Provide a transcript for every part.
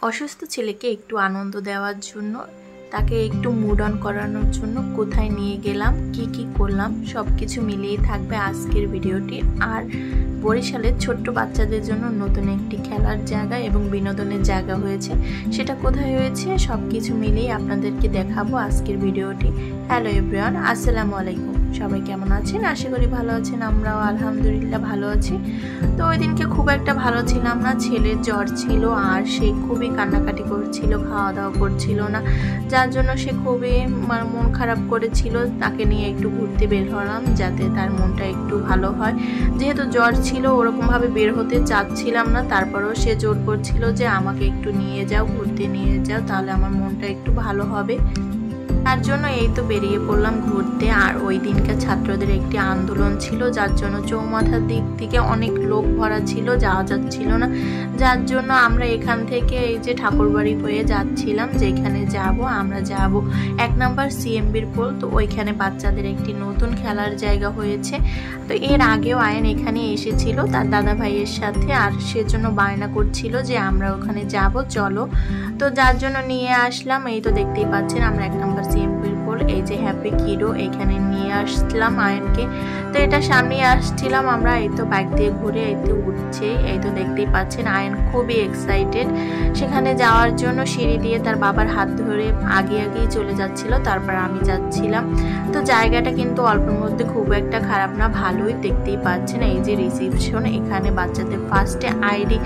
অসুস্থ ছেলেকে একটু আনন্দ দেওয়ার জন্য, তাকে একটু মুড অন করানোর জন্য কোথায় নিয়ে গেলাম, কি করলাম, সব কিছু মিলিয়ে থাকবে আজকের ভিডিওটি। আর বরিশালের ছোট্ট বাচ্চাদের জন্য নতুন একটি খেলার জায়গা এবং বিনোদনের জায়গা হয়েছে, সেটা কোথায় হয়েছে সব কিছু মিলিয়ে আপনাদেরকে দেখাবো আজকের ভিডিওটি। হ্যালো এভরিওয়ান, আসসালামু আলাইকুম। সবাই কেমন আছেন? আশা করি ভালো আছেন। আমরাও আলহামদুলিল্লাহ ভালো আছি। তো ওই দিনকে খুব একটা ভালো ছিলাম না, ছেলের জ্বর ছিল আর সে খুবই কান্নাকাটি করছিল, খাওয়া দাওয়া করছিল না, যার জন্য সে খুবই মন খারাপ করেছিল। তাকে নিয়ে একটু ঘুরতে বের হলাম যাতে তার মনটা একটু ভালো হয়। যেহেতু জ্বর ছিল, ওরকমভাবে বের হতে চাচ্ছিলাম না, তারপরেও সে জোর করছিল যে আমাকে একটু নিয়ে যাও, ঘুরতে নিয়ে যাও, তাহলে আমার মনটা একটু ভালো হবে। তার জন্য এই তো বেরিয়ে পড়লাম ঘুরতে। আর ওই দিনকার ছাত্রদের একটি আন্দোলন ছিল, যার জন্য চৌমাথার দিক থেকে অনেক লোক ভরা ছিল, যাওয়া যাচ্ছিল না, যার জন্য আমরা এখান থেকে এই যে ঠাকুরবাড়ি হয়ে যাচ্ছিলাম, যেখানে আমরা যাব 1 নম্বর সিএমবির পোল। তো ওইখানে বাচ্চাদের একটি নতুন খেলার জায়গা হয়েছে। তো এর আগেও আয়ন এখানে এসেছিল তার দাদা ভাইয়ের সাথে, আর সেজন্য বায়না করছিল যে আমরা ওখানে যাব, চলো। তো যার জন্য নিয়ে আসলাম। এই তো দেখতেই পাচ্ছেন আমরা 1 নম্বর সিএমবির পোল, এই যে হ্যাপি কিডো, এখানে নিয়ে আসলাম আয়নকে। তো এটা সামনে আসছিলাম আমরা, এই তো বাইক দিয়ে ঘুরে এই তো উঠছে, এই তো দেখতেই পাচ্ছেন আয়ন খুবই এক্সাইটেড সেখানে যাওয়ার জন্য। সিঁড়ি দিয়ে তার বাবার হাত ধরে আগেই চলে যাচ্ছিল, তারপর আমি যাচ্ছিলাম। তো জায়গাটা কিন্তু অল্পের মধ্যে খুব একটা খারাপ না, ভালোই। দেখতেই পাচ্ছেন এই যে রিসিপশন, এখানে বাচ্চাদের ফার্স্টে আইডি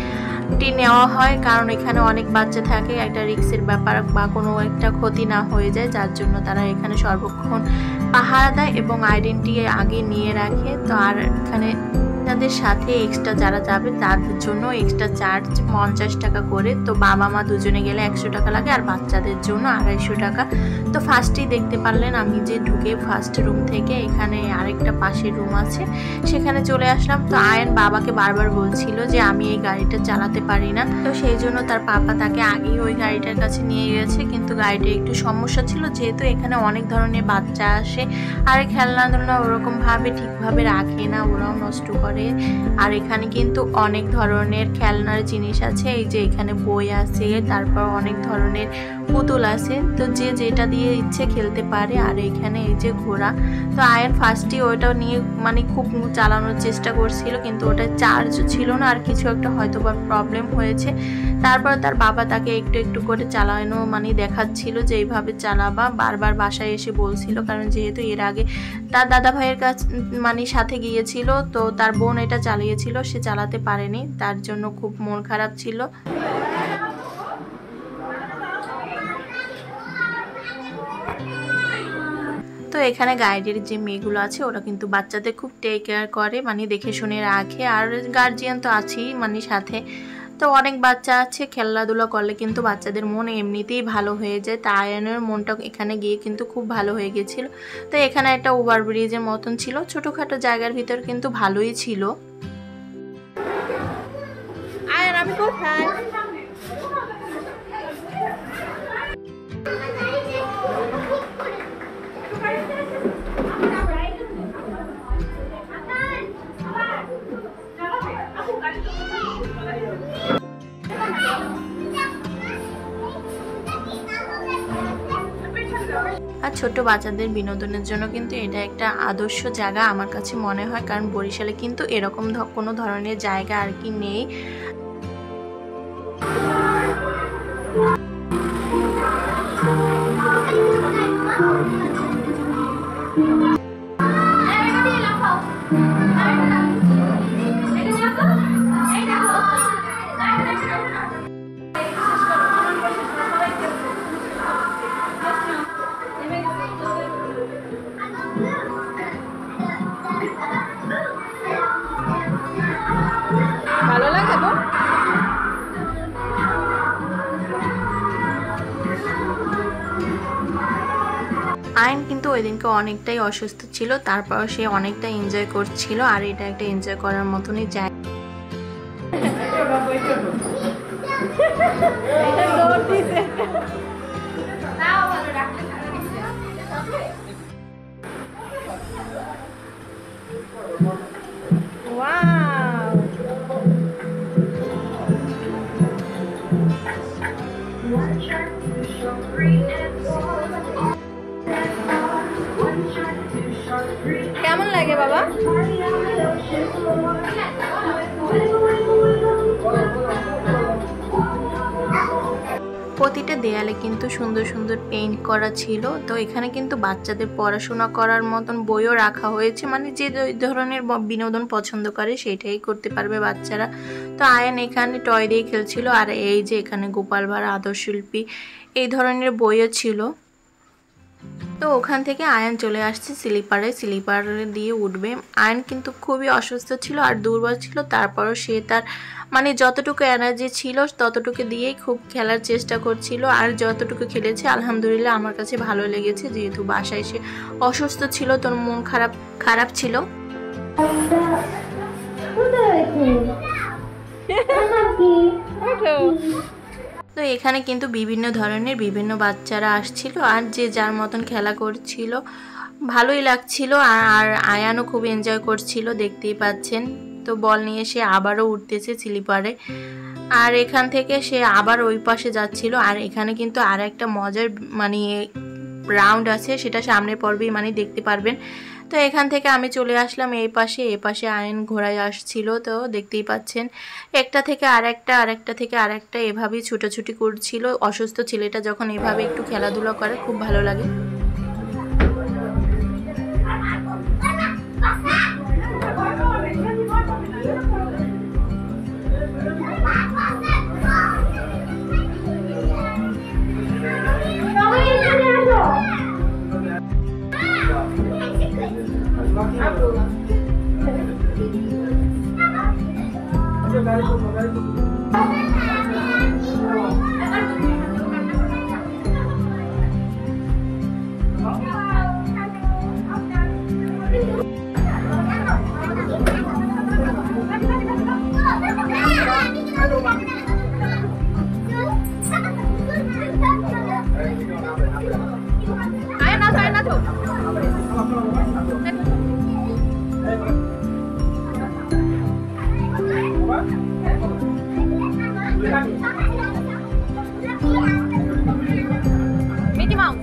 নেওয়া হয়, কারণ এখানে অনেক বাচ্চা থাকে, একটা রিস্কের ব্যাপার বা কোনো একটা ক্ষতি না হয়ে যায়, যার জন্য তারা এখানে সর্বক্ষণ পাহারা দেয় এবং আইডেন্টি আগে নিয়ে রাখে। তো আর এখানে তাদের সাথে এক্সট্রা যারা যাবে তাদের জন্য এক্সট্রা চার্জ 50 টাকা করে। তো বাবা মা দুজনে গেলে 100 টাকা লাগে, আর বাচ্চাদের জন্য 250 টাকা। তো ফার্স্টেই দেখতে পারলেন আমি যে ঢুকে ফার্স্ট রুম থেকে এখানে আরেকটা পাশের রুম আছে, সেখানে চলে আসলাম। তো আয়ন বাবাকে বারবার বলছিল যে আমি এই গাড়িটা চালাতে পারি না, তো সেই জন্য তার পাপা তাকে আগেই ওই গাড়িটার কাছে নিয়ে গেছে। কিন্তু গাড়িটা একটু সমস্যা ছিল, যেহেতু এখানে অনেক ধরনের বাচ্চা আসে আর খেলনাধুলা ওরকমভাবে ঠিকভাবে রাখে না, ওরাও নষ্ট করে। আর এখানে কিন্তু অনেক ধরনের খেলনার জিনিস আছে, এই যে এখানে বই আছে, তারপর অনেক ধরনের পুতুল আছে, তো যে যেটা দিয়ে ইচ্ছে খেলতে পারে। আর এখানে এই যে ঘোড়া, তো আয়ন ফার্স্টে ওইটা নিয়ে খুব চালানোর চেষ্টা করছিল, কিন্তু ওটা চার্জ ছিল না, আর কিছু একটা হয়তো বা প্রবলেম হয়েছে। তারপর তার বাবা তাকে একটু করে চালানো দেখাচ্ছিল যে এইভাবে চালাবা, বারবার বাসায় এসে বলছিল, কারণ যেহেতু এর আগে তার দাদা ভাইয়ের কাছে সাথে গিয়েছিল, তো তার বোন এটা চালিয়েছিল, সে চালাতে পারেনি, তার জন্য খুব মন খারাপ ছিল। তো এখানে গাইডের যে মেয়েগুলো আছে ওরা কিন্তু বাচ্চাদের খুব টেক কেয়ার করে, দেখে শুনে রাখে, আর গার্জিয়ান তো আছেই সাথে। তো অনেক বাচ্চা আছে, খেলাধুলা করলে কিন্তু বাচ্চাদের মন এমনিতেই ভালো হয়ে যায়। তা আয়নের মনটা এখানে গিয়ে কিন্তু খুব ভালো হয়ে গেছিল। তো এখানে একটা ওভারব্রিজের মতন ছিল, ছোটখাটো জায়গার ভিতর কিন্তু ভালোই ছিল। আয়ন আমি কোথায়? আর ছোট বাচ্চাদের বিনোদনের জন্য কিন্তু এটা একটা আদর্শ জায়গা আমার কাছে মনে হয়, কারণ বরিশালে কিন্তু এরকম কোনো ধরনের জায়গা আর কি নেই। ভালো লাগে তো। আয়ন কিন্তু ওই দিনকে অনেকটাই অসুস্থ ছিল, তারপর সে অনেকটা এনজয় করছিল, আর এটা একটা এনজয় করার মতনই জায়গা। Wow. কেমন লাগে বাবা? প্রতিটা দেয়ালে কিন্তু সুন্দর সুন্দর পেইন্ট করা ছিল। তো এখানে কিন্তু বাচ্চাদের পড়াশোনা করার মতন বইও রাখা হয়েছে, মানে যে ধরনের বিনোদন পছন্দ করে সেটাই করতে পারবে বাচ্চারা। তো আয়ান এখানে টয় দিয়ে খেলছিল, আর এই যে এখানে গোপাল ভাঁড়, আদর্শশিল্পী এই ধরনের বইও ছিল। তো ওখান থেকে আয়ান চলে আসছে স্লিপার দিয়ে উঠবে। আয়ান কিন্তু খুবই অসুস্থ ছিল আর দুর্বল ছিল, তারপরও সে তার মানে যতটুকু এনার্জি ছিল ততটুকু দিয়েই খুব খেলার চেষ্টা করছিল। আর যতটুকু খেলেছে আলহামদুলিল্লাহ আমার কাছে ভালো লেগেছে, যেহেতু বাসায় সে অসুস্থ ছিল, তোর মন খারাপ ছিল। তো এখানে কিন্তু বিভিন্ন ধরনের বিভিন্ন বাচ্চারা আসছিল আর যে যার মতন খেলা করছিল, ভালোই লাগছিল। আর আয়ানও খুব এনজয় করছিল, দেখতেই পাচ্ছেন। তো বল নিয়ে সে আবারও উঠতেছে স্লিপারে, আর এখান থেকে সে আবার ওই পাশে যাচ্ছিল। আর এখানে কিন্তু আর একটা মজার মানে রাউন্ড আছে, সেটা সামনের পর্বেই মানে দেখতে পারবেন। তো এখান থেকে আমি চলে আসলাম এই পাশে আয়ন ঘোড়ায় আসছিল। তো দেখতেই পাচ্ছেন একটা থেকে আরেকটা থেকে আরেকটা এভাবেই ছুটোছুটি করছিল। অসুস্থ ছেলেটা যখন এভাবে একটু খেলাধুলা করে খুব ভালো লাগে। Mickey Mouse.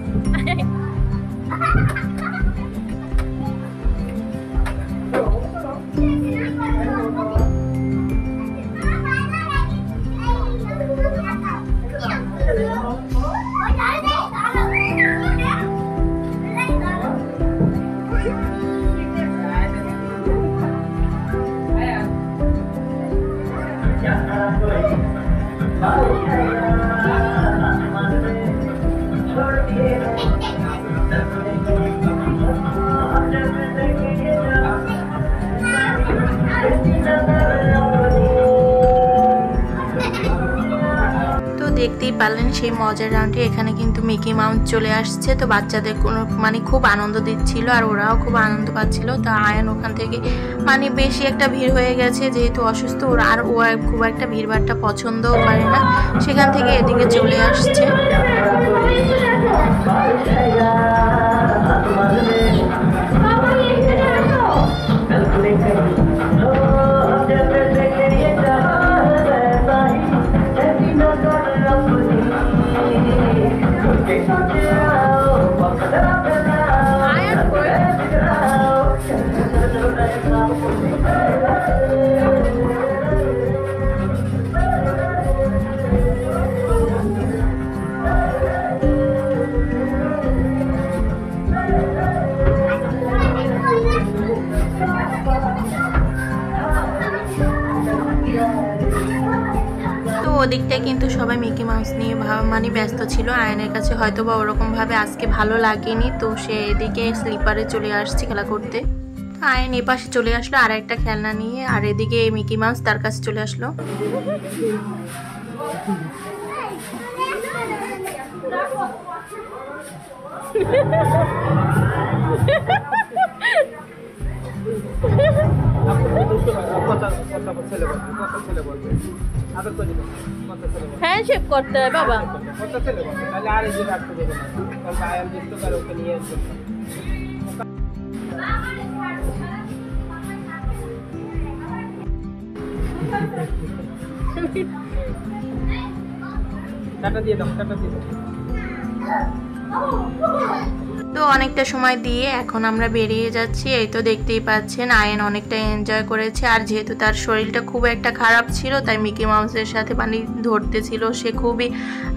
দেখতেই পারলেন সেই মজার রাউন্ডে এখানে কিন্তু মিকি মাউস চলে আসছে। তো বাচ্চাদের কোনো মানে খুব আনন্দ দিচ্ছিল আর ওরাও খুব আনন্দ পাচ্ছিল। তো আয়ান ওখান থেকে মানে বেশি একটা ভিড় হয়ে গেছে, যেহেতু অসুস্থ ওরা, আর ও খুব একটা ভিড়ভাড়টা পছন্দও করে না, সেখান থেকে এদিকে চলে আসছে। ওদিকটায় কিন্তু সবাই মিকি মাউস নিয়ে মানে ব্যস্ত ছিল। আয়নের কাছে হয়তো বা ওরকমভাবে আজকে ভালো লাগেনি, তো সে এদিকে স্লিপারে চলে আসছে খেলা করতে। আয়ন এ পাশে চলে আসলো আর একটা খেলনা নিয়ে, আর এদিকে মিকি মাউস তার কাছে চলে আসলো। হ্যান্ডশেক করতে হয় বাবা। টাটা দিয়ে দাও, টাটা দিয়ে দাও। তো অনেকটা সময় দিয়ে এখন আমরা বেরিয়ে যাচ্ছি। এই তো দেখতেই পাচ্ছেন আয়ন অনেকটা এনজয় করেছে। আর যেহেতু তার শরীরটা খুব একটা খারাপ ছিল তাই মিকি মাউসের সাথে পানি ধরতে ছিল, সে খুবই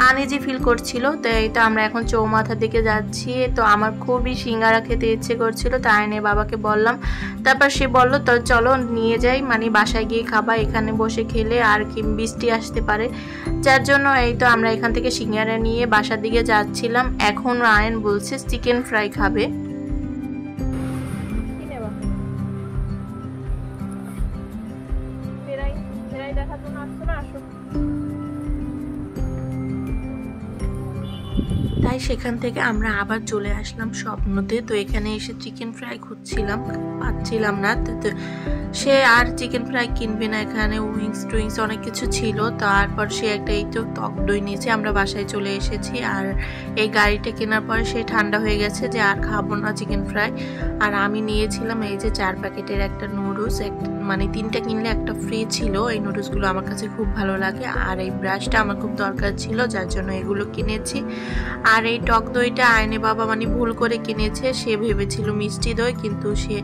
আনইজি ফিল করছিল। তো এই তো আমরা এখন চৌমাথার দিকে যাচ্ছি। তো আমার খুবই সিঙ্গারা খেতে ইচ্ছে করছিল, তো আয়নের বাবাকে বললাম। তারপর সে বললো তো চলো নিয়ে যাই, মানে বাসায় গিয়ে খাবা, এখানে বসে খেলে আর কি বৃষ্টি আসতে পারে, যার জন্য এই তো আমরা এখান থেকে সিঙ্গারা নিয়ে বাসার দিকে যাচ্ছিলাম। এখন আয়ন বলছে চিকেন ফ্রাই খাবে। তাই সেখান থেকে আমরা আবার চলে আসলাম স্বপ্নতে। তো এখানে এসে চিকেন ফ্রাই খুঁজছিলাম, পাচ্ছিলাম না। তো সে আর চিকেন ফ্রাই কিনবে না, এখানে উইংস অনেক কিছু ছিল। তারপর সে একটা এই তো টক দই নিয়েছে। আমরা বাসায় চলে এসেছি। আর এই গাড়িটা কেনার পরে সে ঠান্ডা হয়ে গেছে যে আর খাবো না চিকেন ফ্রাই। আর আমি নিয়েছিলাম এই যে 4 প্যাকেটের একটা নুডলস, মানে 3টা কিনলে একটা ফ্রি ছিল। এই নুডলসগুলো আমার কাছে খুব ভালো লাগে। আর এই ব্রাশটা আমার খুব দরকার ছিল, যার জন্য এগুলো কিনেছি। আর এই টক দইটা আয়নে বাবা মানে ভুল করে কিনেছে, সে ভেবেছিল মিষ্টি দই, কিন্তু সে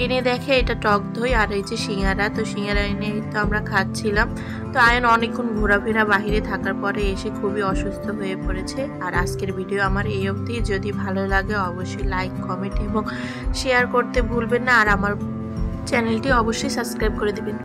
এনে দেখে এটা টক দই। আর এই যে সিঙ্গারা, তো সিঙ্গারা এনে তো আমরা খাচ্ছিলাম। তো আয়ন অনেকক্ষণ ঘোরাফেরা বাহিরে থাকার পরে এসে খুবই অসুস্থ হয়ে পড়েছে। আর আজকের ভিডিও আমার এই অবধি। যদি ভালো লাগে অবশ্যই লাইক, কমেন্ট এবং শেয়ার করতে ভুলবেন না। আর আমার চ্যানেলটি অবশ্যই সাবস্ক্রাইব করে দেবেন।